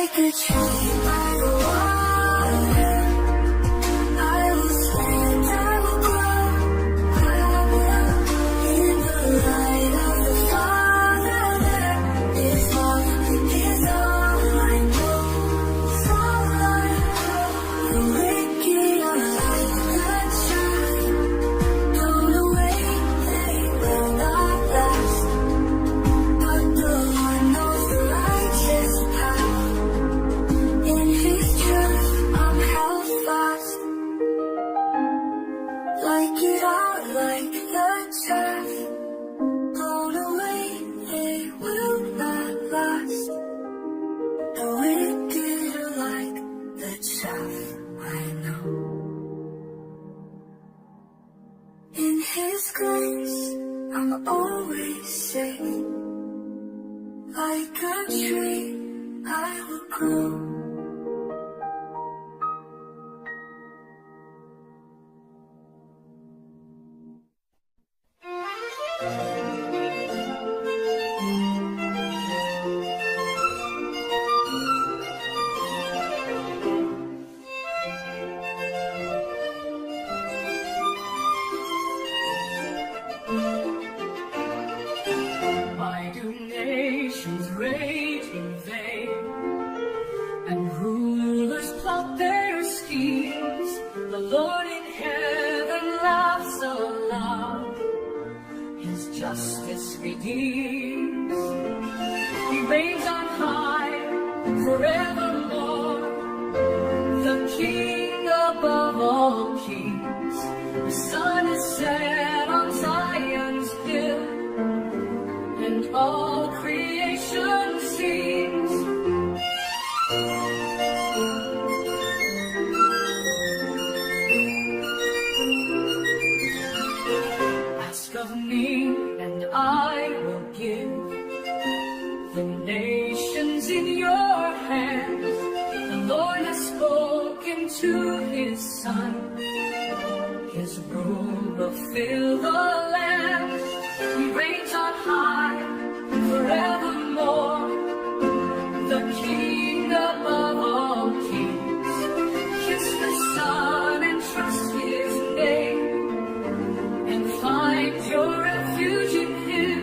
Like a tree by the water, I will stand, I will grow. In the light of the Father, there is love, is all I know. It's all I know. The wicked are like the chaff, blown away, they will not last. But the Lord knows the righteous path. In His truth, I'm held fast. Like it out, like the chaff, blown away, they will not last. The wicked are like the chaff, I know. In His grace, I'm always safe. Like a tree, I will grow. Why do nations rage in vain, and rulers plot their schemes? The Lord in heaven laughs aloud, His justice redeems. He reigns on high forevermore, the King above all kings. The sun is set on Zion's hill, and all creation sings. Ask of me, and I will give the nations in your hands. The Lord has spoken to His Son, His rule will fill the land. He reigns on high forevermore, the King above all kings. Kiss the Son and trust His name, and find your refuge in Him.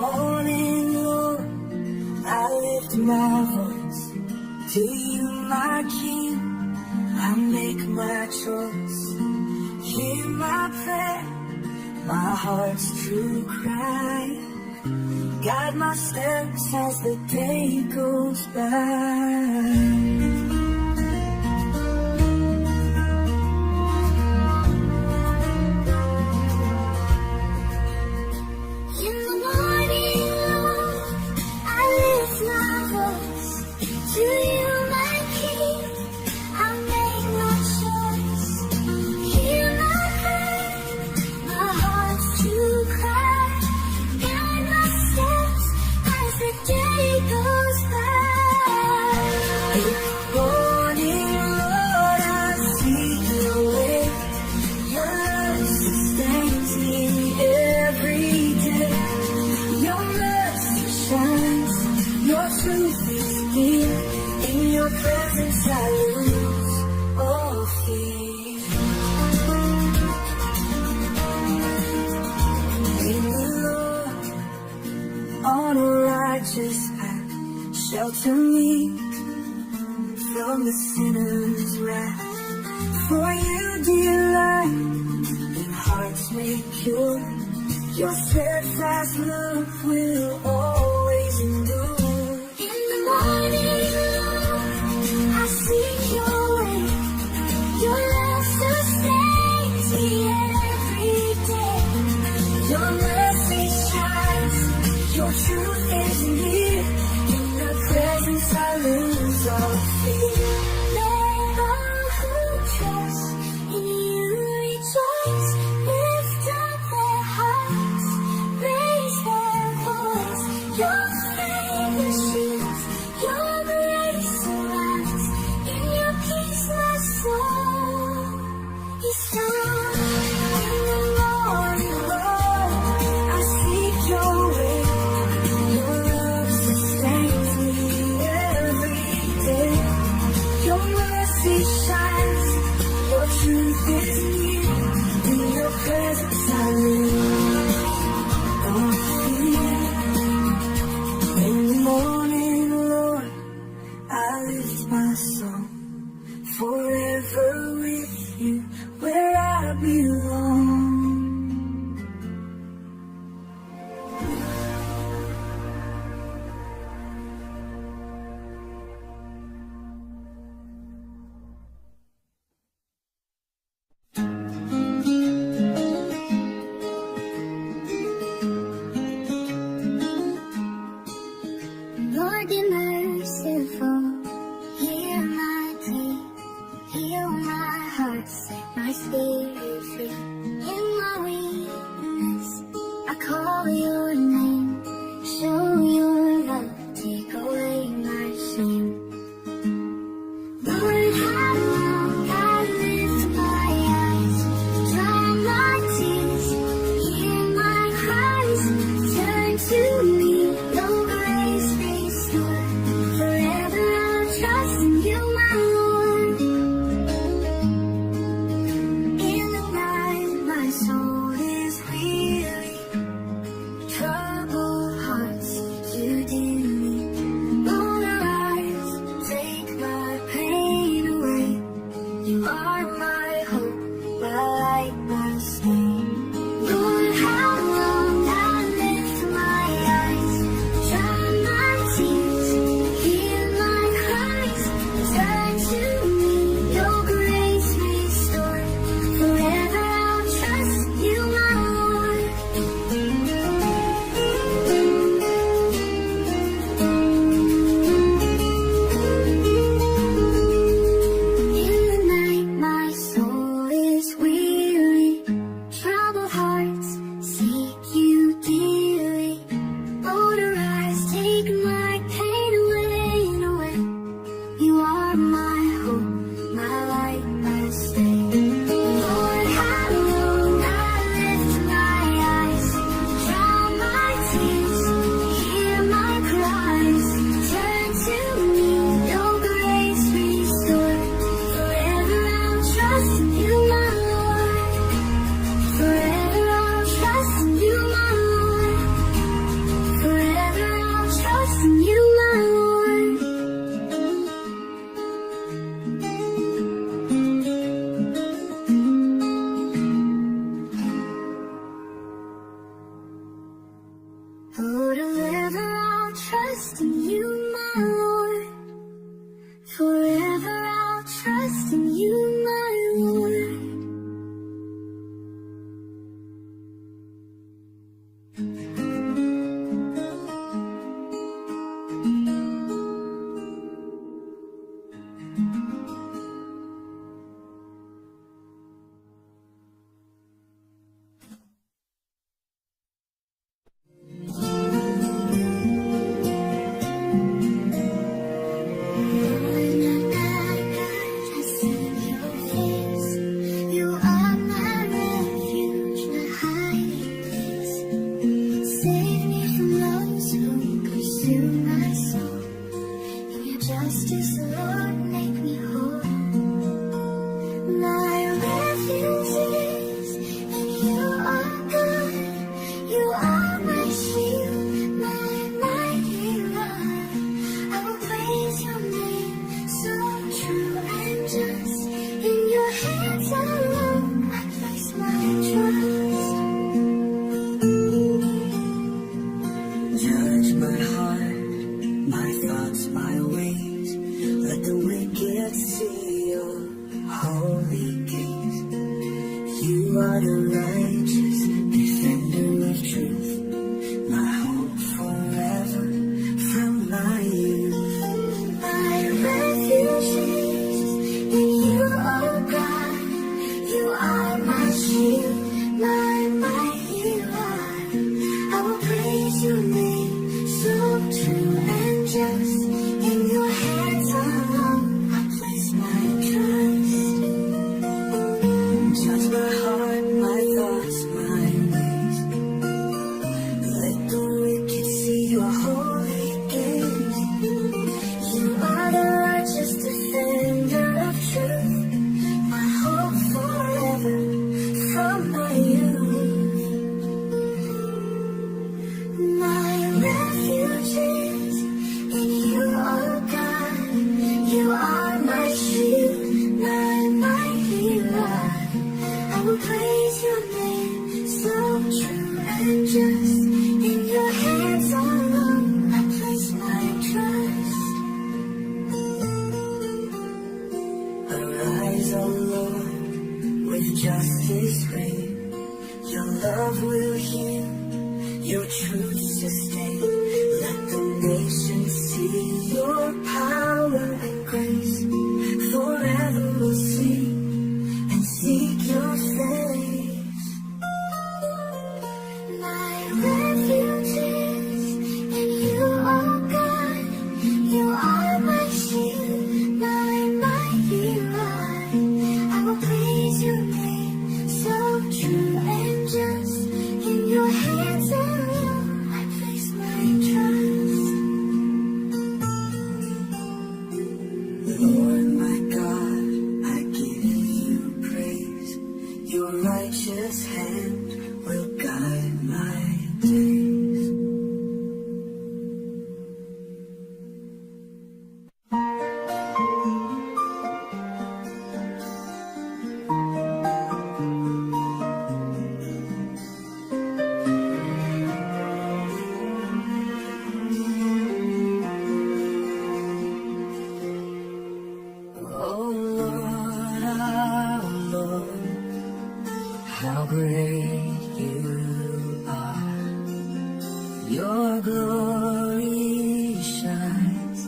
morning, Lord, I lift my voice to you, my King. I make my choice. Hear my prayer, my heart's true cry. Guide my steps as the day goes by. To you, my King, I make my choice. Hear my prayer, my heart's true cry. Guide my steps as the day goes by. Morning, Lord, I seek your way. Your love sustains me every day. Your mercy shines, your truth is near. In your presence I lose all fear. In the Lord, on a righteous path, shelter me from the sinner's wrath. For you, dear light, in hearts made pure, your steadfast love will always endure. In the morning, I seek your way. Your love sustains me every day. Your mercy shines, your truth is near. In your presence I lose all fear. Let all who trust in you rejoice. Lift up their hearts, raise their voice. Your faith Forever I'll trust in you, my Lord. Forever I'll trust in you, my Lord. Justice, Lord, make me whole. My refuge is in you, are God. You are my shield, my mighty rod. I will praise your name, so true and just. In your hands alone, I place my trust. Judge my heart, my thoughts, my ways. Let the wicked see your holy gaze. You are the righteous defender of truth, my hope forever from my youth. My refuge is in you, oh God. You are my shield, my mighty rod. I will praise your name, so true and just. In your hands alone, I place my trust. Judge my heart, my thoughts, my ways. Let the wicked see your holy gaze. You are the righteous defender of truth, my hope forever from my youth. My refuge is in you, oh God. You are my shield, my mighty rod. I will praise your name, so true and just. In your hands alone, I place my trust. Arise, O Lord, with justice reign. Your love will heal, your truth sustain. Let the nations see your power and grace. Forever we'll sing and seek your face. My refuge is in you, oh God. You are my shield, my mighty rod. I will praise your name, so true and just. In your hands alone, I place my trust. Lord my God, I give you praise. Your righteous hand will guide my days. Oh Lord, how great you are. Your glory shines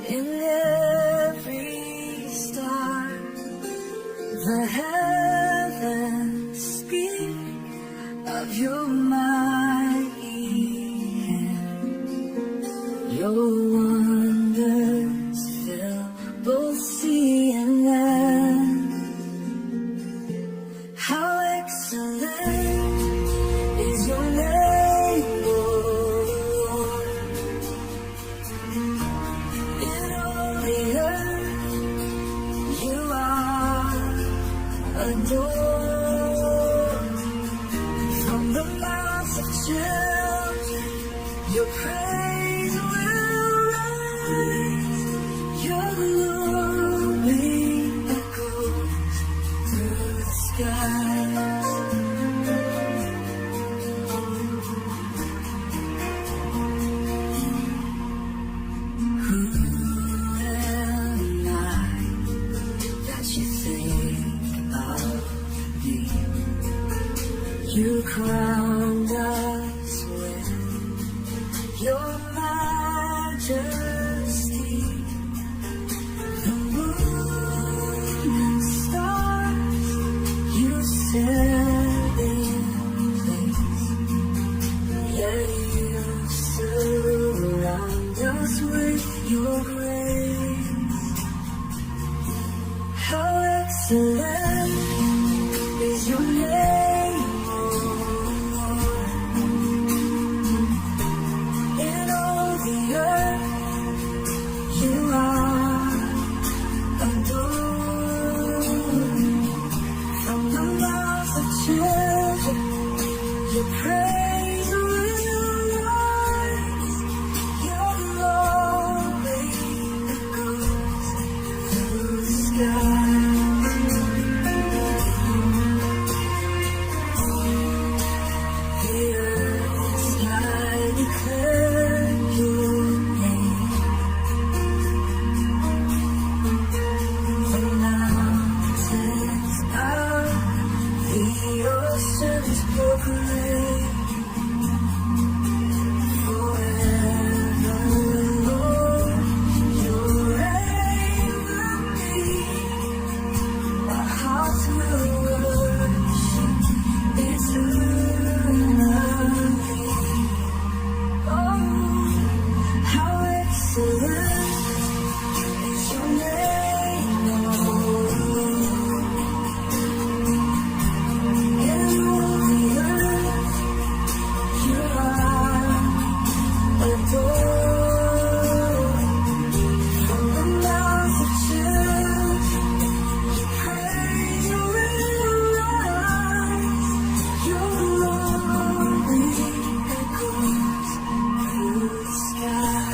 in every star. The heavens speak of your mighty hand. Your wonders fill both sea and land. How excellent is your name, Lord. In all the earth you are adored. From the mouths of children your praise will rise. Your glory echoes through the skies. surround us with your majesty. The moon and stars you set in place, yet you surround us with your grace. How excellent is your name, O Lord. In all the earth you are adored. From the mouths of children your praise will rise. Your glory echoes through the sky. The earth and sky declare your name. The mountains bow, the oceans proclaim. Forever, Lord, your reign will be. Our hearts will worship eternally. Oh, how excellent is your name, Lord. In all the earth you are adored. From the mouths of children your praise will rise. Your glory echoes through the sky.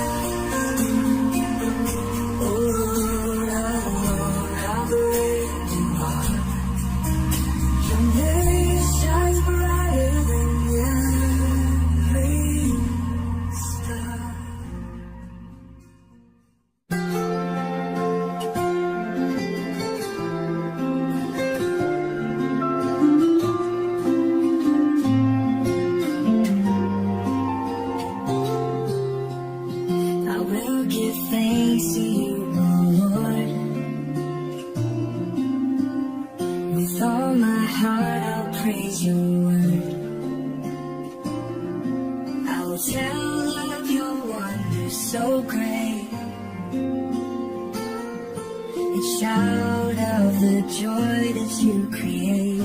Oh Lord, how great you are. Your name shines brighter than every star. I will give thanks to you, O Lord. With all my heart I'll praise your word. I will tell of your wonders so great, and shout of the joy that you create.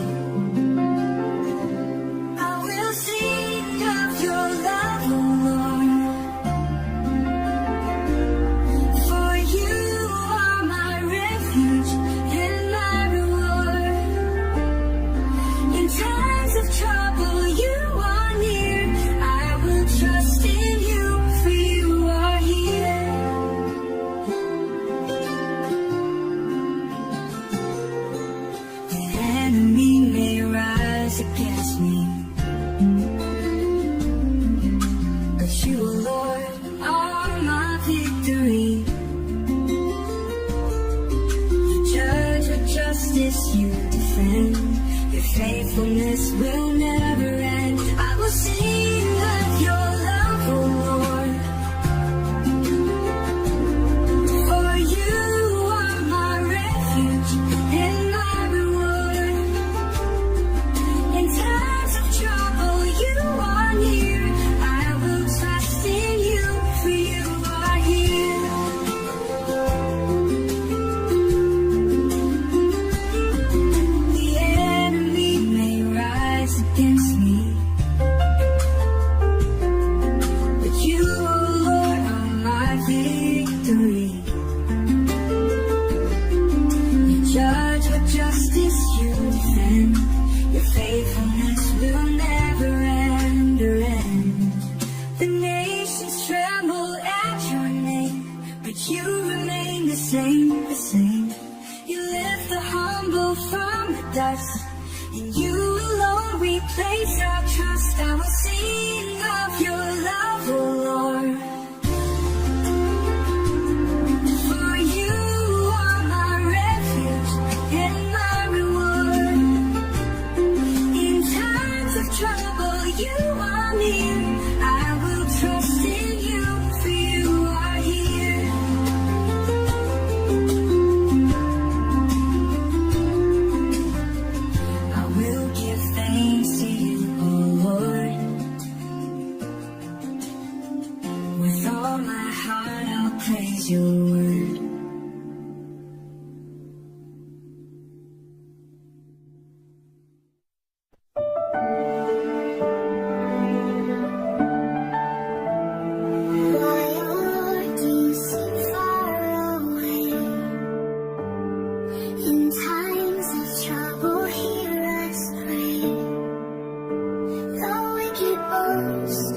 I will sing of your love, O Lord. For you are my refuge and my reward. In times of trouble, you are near. I will trust in you, for you are here. you are near, I will trust in you, for you are here. I will give thanks to you, oh Lord. With all my heart I'll praise your word. Why, Lord, do you seem far away? In times of trouble, hear us pray. The wicked boast,